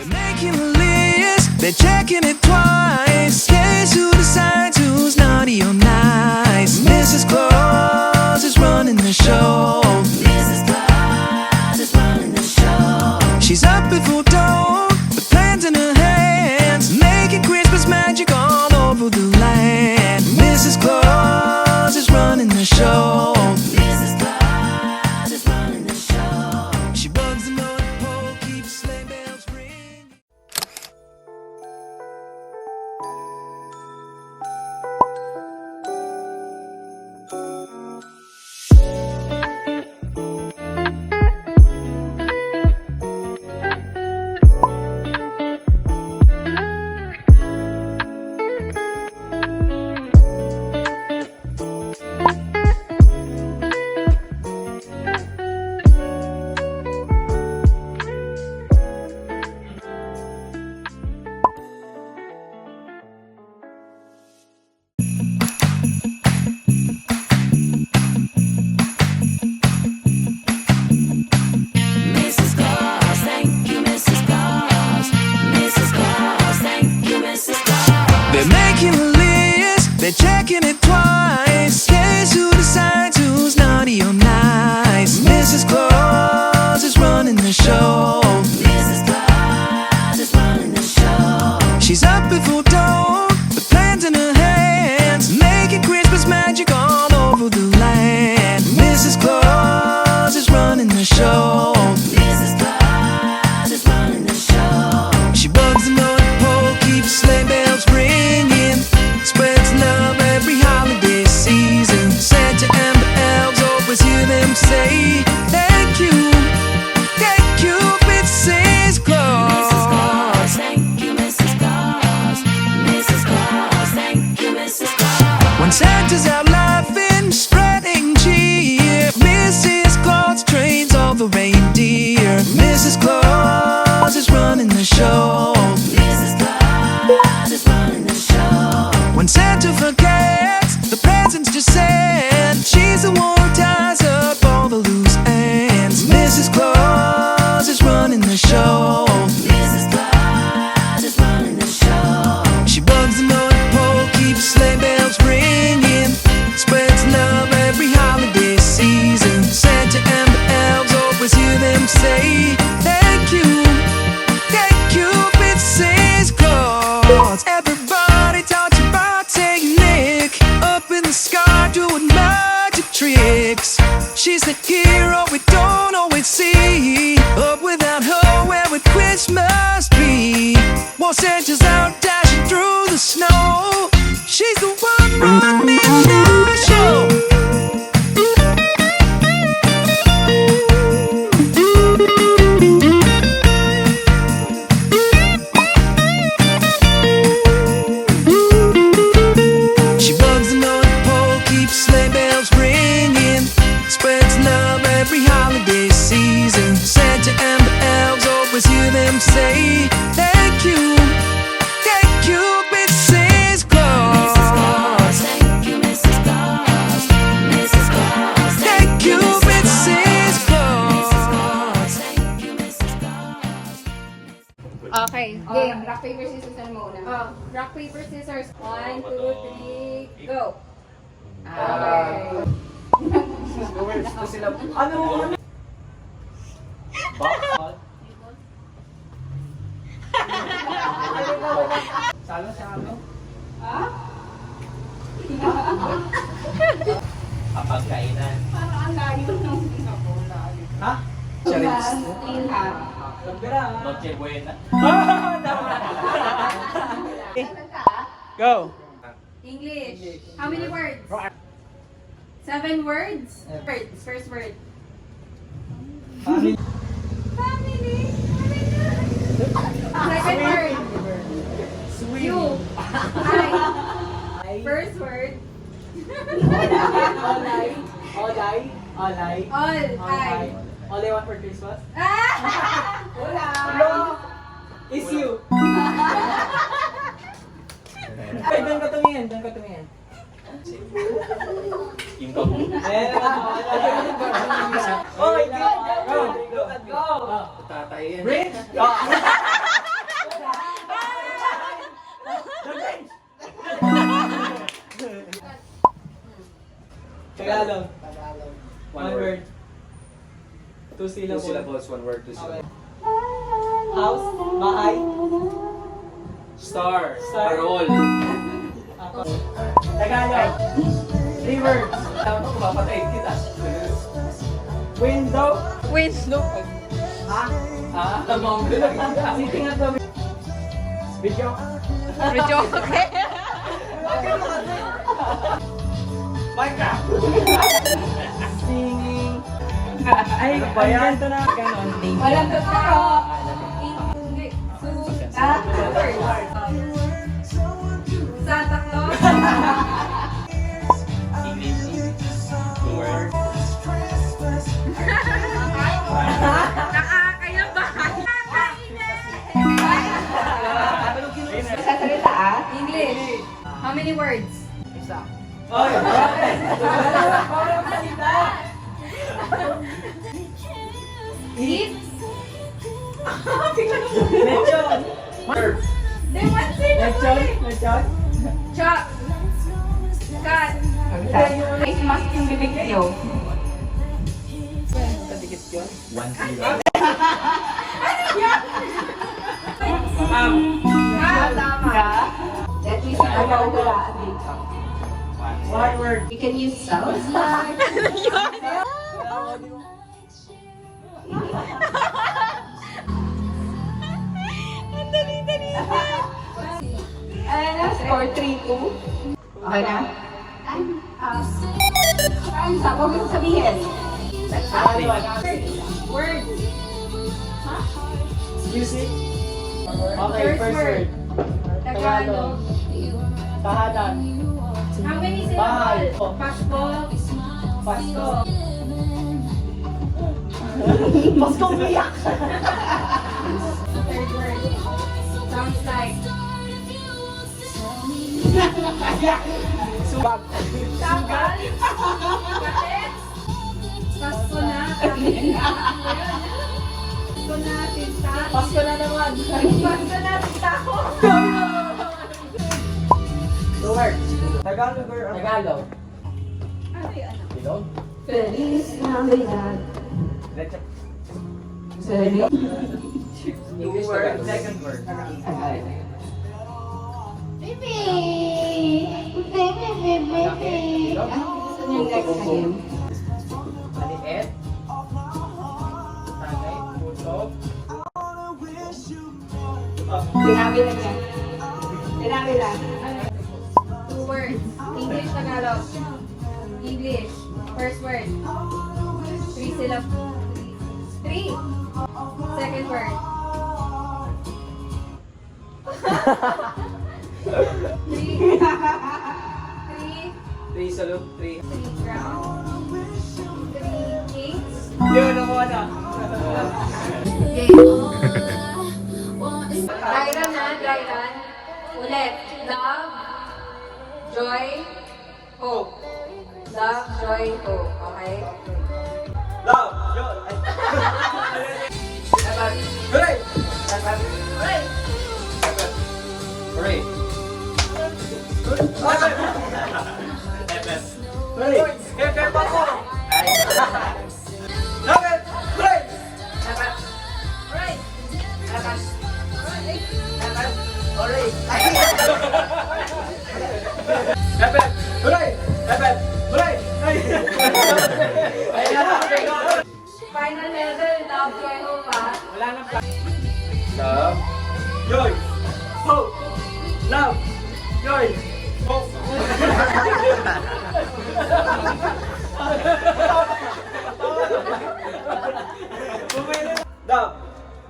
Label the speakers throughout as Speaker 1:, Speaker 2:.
Speaker 1: They're making a list, they're checking it twice. Guess who decides who's naughty or nice? Mrs. Claus is running the show. Mrs. Claus is running the show. She's up before dawn, with plans in her hands, making Christmas magic all over the land. Mrs. Claus is running the show. Mrs. Claus is running the show. She bugs the North Pole, keeps sleigh bells ringing. Mrs. Claus, thank you, Mrs. Claus. Mrs. Claus, thank you, Mrs. Claus. They're making a list, they're checking it twice. Guess who decides who's naughty or nice? Mrs. Claus is running the show. Mrs. Claus is running the show. She's up before dawn, with plans in her hands, making Christmas magic all over the land. Mrs. Claus is running the show. Mrs. Claus is running the show. She bugs the North Pole, keeps sleigh bells ringing, spreads love every holiday season. Santa and the elves always hear them say, thank you, Mrs. Claus. Mrs. Claus, thank you, Mrs. Claus. Mrs. Claus, thank you, Mrs. Claus. When Santa's out laughing, spreading cheer, Mrs. Claus trains all the reindeer. Mrs. Claus is running the show. Mrs. Claus is running the show. When Santa forgets the presents to send, she's the one who ties up all the loose ends. Mrs. Claus is running the show. Mrs. Claus is running the show. She bugs the North Pole, keeps sleigh bells ringing, spreads love every holiday season. Santa and the elves always hear them say, thank you, Mrs. Claus. Everybody talks about Saint Nick, up in the sky doing magic tricks. She's the hero we don't always see, up without her, where would Christmas be? While Santa's out dashing through the snow, she's the one running the show. She bugs the North Pole, keeps sleigh bells ringing, spreads love every holiday season. Santa and the elves always hear them say, thank you, Mrs. Claus. Mrs. Claus, thank you, Mrs. Claus. Mrs. Claus, thank you, Mrs. Claus. Thank you, Mrs. Claus.
Speaker 2: Okay, game. Rock, paper, scissors na muna. Oh, rock, paper, scissors. 1, 2, 3, go. Okay.
Speaker 3: Gusto sila. Ano? Bakal? Salo sa ano?
Speaker 2: Ha?
Speaker 3: Kapagkainan.
Speaker 2: Parang ang layo ng sinabola.
Speaker 3: Ha?
Speaker 2: Plus, in half.
Speaker 3: Kampira. Noche buena.
Speaker 2: Go. English. How many words? 7 words? Words. First word.
Speaker 3: Family.
Speaker 2: Family. Second word.
Speaker 3: Sweet.
Speaker 2: You. I. First word.
Speaker 3: Olay. Olay. Olay.
Speaker 2: All. I.
Speaker 3: All I want for Christmas?
Speaker 2: Ah! Wala.
Speaker 3: Hello? Is you. Ay, doon ka tumingin. Doon ka tumingin.
Speaker 4: Yung kabu.
Speaker 3: Oh, go! Go! Go!
Speaker 4: Tatay yan.
Speaker 3: Bridge!
Speaker 4: Two syllables, one word, two
Speaker 3: Okay.
Speaker 4: syllables.
Speaker 3: House, bahay,
Speaker 4: Star.
Speaker 3: Star.
Speaker 4: Parol.
Speaker 3: Tagalog. 3 words.
Speaker 4: Mapatayin kita.
Speaker 3: Window.
Speaker 2: Window.
Speaker 4: Among ko lang.
Speaker 3: Sitting at the video.
Speaker 2: Medyo okay.
Speaker 4: Minecraft.
Speaker 3: Singing. Ay, bayan to na. Ganon.
Speaker 2: Walang totoo. Santa Claus.
Speaker 4: Two words.
Speaker 2: Nakakayabahan. Sasalita English. How many words?
Speaker 3: Oy.
Speaker 2: Eat.
Speaker 3: Lechon.
Speaker 4: Verb.
Speaker 2: Then what's it?
Speaker 3: Lechon. Lechon.
Speaker 2: Chop. Cut. Face mask yung bibig niyo.
Speaker 3: Kadikit yun.
Speaker 4: One kilo.
Speaker 2: Tama. Let me see kung mawawala dito.
Speaker 3: One word.
Speaker 2: You can use sounds. Ano? Score 3-2. Okay na? Saan sa? Huwag mong sabihin. Word.
Speaker 3: Music. Okay, first word.
Speaker 2: Tagalog.
Speaker 3: Tahanan.
Speaker 2: How many
Speaker 3: Bahay.
Speaker 2: syllables? Pasko.
Speaker 3: Pasko. Pasko umiyak.
Speaker 2: Third word. Sounds like.
Speaker 3: Subag.
Speaker 2: Tagal. Kapit. Pasko na. Pasko na, tinta.
Speaker 3: Pasko na naman.
Speaker 2: Pasko na, tinta ko.
Speaker 3: Two words. Tagalog or Tagalog?
Speaker 2: Ano yun?
Speaker 4: Bilog.
Speaker 2: Feliz Navidad.
Speaker 4: Leche.
Speaker 2: Feliz.
Speaker 4: English word. Second word.
Speaker 2: Baby! Baby! Gusto niyo yung next game?
Speaker 4: Maliit. Tagay. Puso.
Speaker 2: Tinabi na niya. Tinabi na. 2 words. English, Tagalog. English. First word. 3 syllables. 3. Second word. 3. 3.
Speaker 4: Three salute. Three.
Speaker 2: 3 ground. 3 kings.
Speaker 3: Yun, nakuha na.
Speaker 2: Dry run na, dry run. Ulit. Love, joy, hope. Love, joy, hope. Okay?
Speaker 4: Love. Yun. Dapat. Hooray! Dapat.
Speaker 2: Right.
Speaker 4: Dapat. Hooray! Dapat.
Speaker 3: Hooray.
Speaker 4: Kaya pa ko! Ay. Dapat. Hooray! Dapat.
Speaker 2: Right.
Speaker 4: Dapat.
Speaker 2: Right.
Speaker 4: Dapat. Hooray! Dapat. Hooray! Dapat. Hooray! Ay,
Speaker 2: Final level, love, joy, hope, ha?
Speaker 3: Wala nang pa.
Speaker 4: Love.
Speaker 3: Joy. Hope. Love. Joy. Hope.
Speaker 4: Love.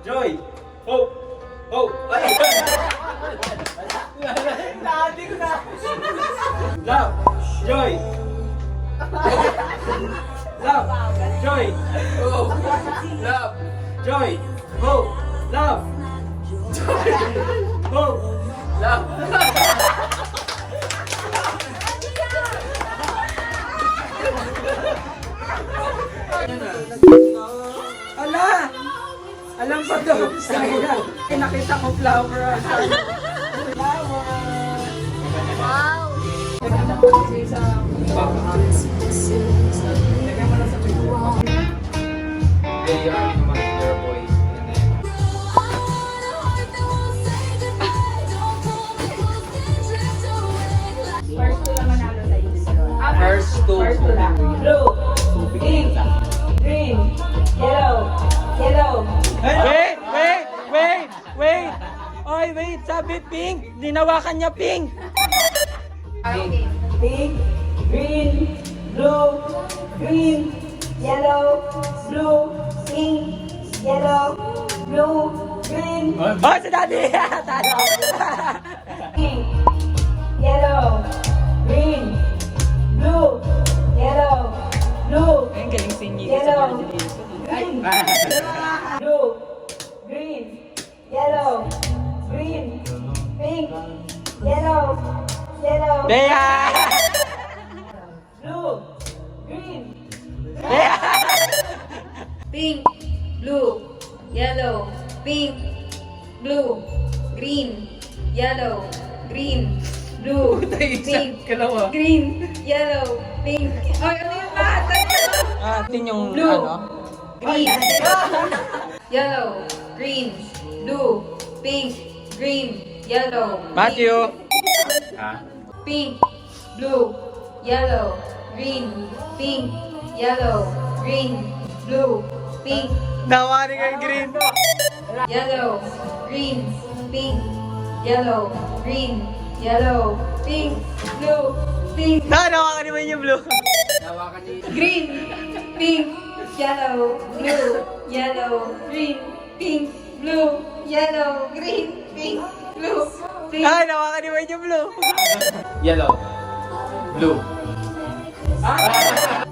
Speaker 4: Joy. Hope. Hope. Ay.
Speaker 3: Naadi ko na.
Speaker 4: Love. Joy. Love. Joy. Hope. Love. Joy. Hope. Love. Joy. Hope. Love.
Speaker 3: Ala! Alam pa to. Sayang. Nakita ko flower. Flower.
Speaker 2: Wow!
Speaker 3: Naganda ko kasi sa... Lagyan mo lang sa picture.
Speaker 4: They are naman their boys. And then,
Speaker 2: First two lang manalo sa inyo.
Speaker 4: first two.
Speaker 3: First to lang. Blue, pink, green, yellow, yellow.
Speaker 5: Wait! Oy, wait! Sabi pink! Dinawakan niya pink!
Speaker 2: Okay.
Speaker 3: Pink, green, blue, green, yellow, blue, pink, yellow, blue, green,
Speaker 5: Oh, si Daddy! Talo!
Speaker 3: pink, yellow, green, blue, yellow, blue,
Speaker 5: Ang galing singing
Speaker 3: yellow, green, blue, green, yellow, green, pink, yellow, yellow,
Speaker 5: Bea!
Speaker 3: blue, green,
Speaker 5: Bea!
Speaker 2: Pink, blue, yellow, pink, blue, green, yellow, green, blue, pink, green, yellow, pink. Ay, ano yung lahat?
Speaker 5: Atin yung
Speaker 2: Blue.
Speaker 5: ano?
Speaker 2: Green, yellow, green, blue, pink, green, yellow,
Speaker 5: Matthew!
Speaker 2: pink, blue, yellow, green, pink, yellow, green, blue, pink,
Speaker 5: Nawari kay green!
Speaker 2: yellow, green, pink, yellow, green, yellow, pink, blue, pink,
Speaker 5: Nawakan naman yung blue!
Speaker 2: green, pink, yellow, blue, yellow, green, pink, blue, yellow, green, pink, blue, pink.
Speaker 5: Nawakan naman yung blue!
Speaker 4: Yellow. Blue.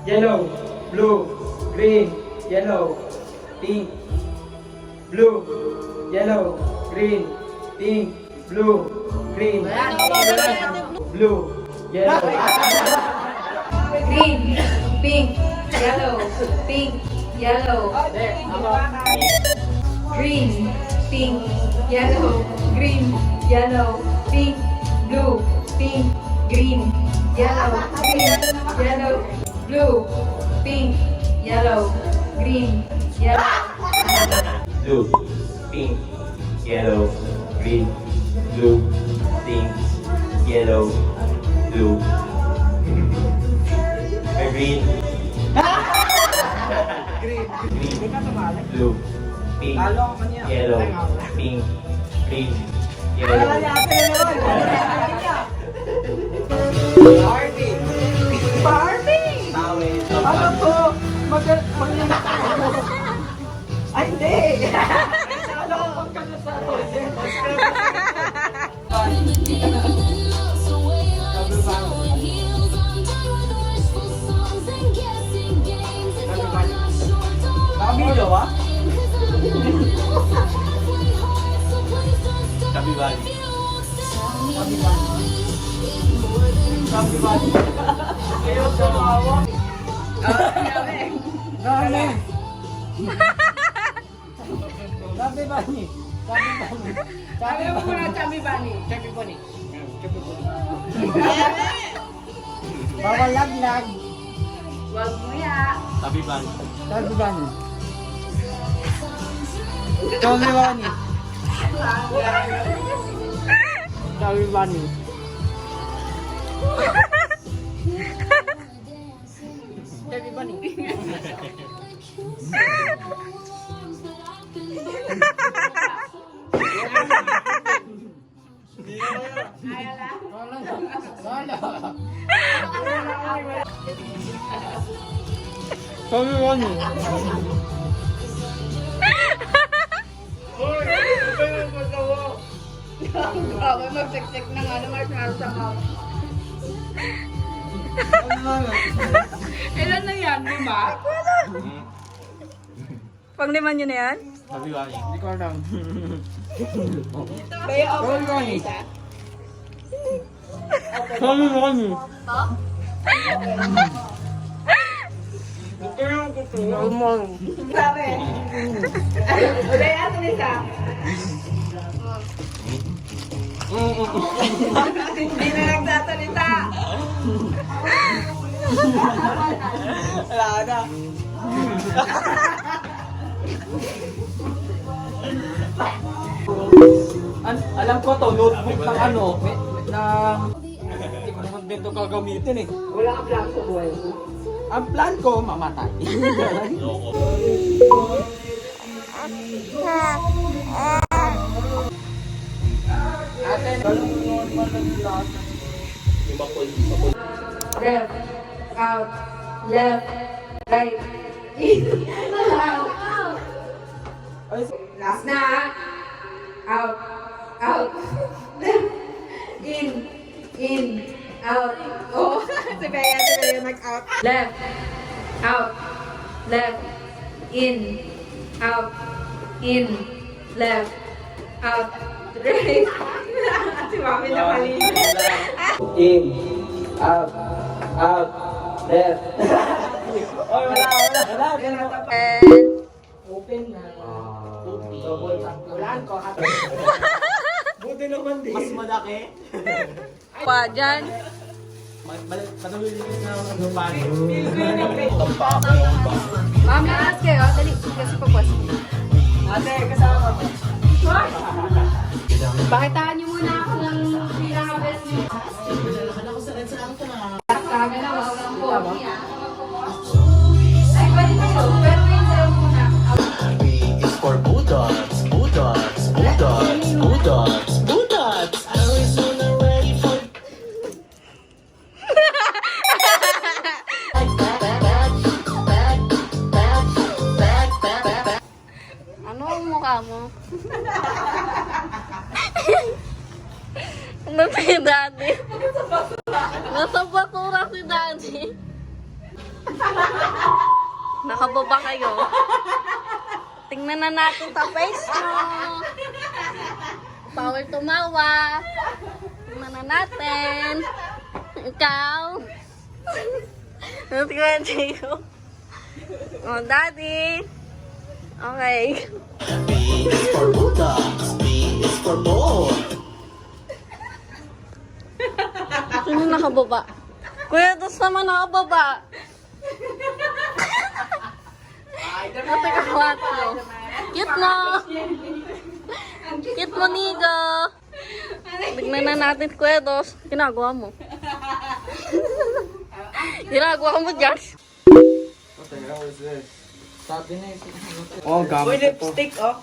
Speaker 3: yellow, blue, green, yellow, pink, blue, yellow, green, pink, blue, green, blue, yellow,
Speaker 2: Green, pink, yellow, pink, yellow. Green, pink, yellow, green, yellow, pink, blue, pink, green, yellow, green, yellow, blue, pink, yellow, green, yellow.
Speaker 6: Blue, pink, yellow, green, blue, pink, yellow, blue. Green. Green, blue, pink, yellow, pink, green, yellow.
Speaker 3: ano to? Ay, hindi! Ano ko pagkakasaro? Nakabilo, ah?
Speaker 6: Kabibali.
Speaker 3: Ayaw sa mawa. Dami. Sabi ba ni? Sabi mo muna Chubby Bunny. Bawal laglag.
Speaker 2: Wag mo ya.
Speaker 6: Kabibali.
Speaker 3: Chubby Bunny. Chubby Bunny. Chubby Bunny. Chubby Bunny. Chubby Bunny.
Speaker 2: Grabe, mag-check ng ano, marshmallow sa mouth. Ilan na yan, lima?
Speaker 5: Pang liman yun na yan?
Speaker 6: Kabibali.
Speaker 3: Hindi ko alam.
Speaker 2: Kaya ako
Speaker 3: Chubby Bunny.
Speaker 2: isa.
Speaker 3: Chubby Bunny.
Speaker 2: Sabi. Kaya ako isa. Hindi na nagsasalita.
Speaker 3: Wala na.
Speaker 5: Alam ko to, notebook ng ano, ng... Hindi ko naman dito gagamitin eh.
Speaker 3: Wala kang plan sa buhay.
Speaker 5: Ang plan ko, mamatay.
Speaker 2: Left, out, left, right, in, out. Last na. Out, out, left, in, out. Oh, si Bea nag-out. Left, out, left, in, out, left, out, right. Si Mami na mali.
Speaker 5: In, out, left. Oy, wala. Open na. Double tap. Walaan ko. Buti naman din.
Speaker 6: Mas malaki.
Speaker 2: Pa, dyan.
Speaker 6: Panalulilis na ako ng lupan.
Speaker 2: Ma'am, lakas kayo. Dali, kasi pagwas.
Speaker 5: Ate, kasama ko.
Speaker 2: Pakitaan niyo muna ako ng pinaka-best niyo. Kami na, wala ng pogi ah. Ay, pwede kayo. Pero yun sa'yo muna.
Speaker 7: B is for Bulldogs, Bulldogs, Bulldogs, Bulldogs, Bulldogs. Arizona ready for.
Speaker 8: Ano ang mukha mo? Ano si Daddy? Nasa basura si Daddy. Nakababa kayo. Tingnan na natin sa face mo. Power tumawa. Tingnan na natin. Ikaw. Ano tingnan ko? Oh, Daddy. Okay.
Speaker 7: B is for Bulldogs, B is for Bull.
Speaker 8: Sino nakababa? Kuya, dos naman nakababa. Ate ka kwatro. Cute mo. Cute mo, Nigo. Tignan na natin, Kuya Dos. Ginagawa mo. Ginagawa mo dyan.
Speaker 5: Sabi na yung... Oh, gamit ko.
Speaker 3: Lipstick, oh.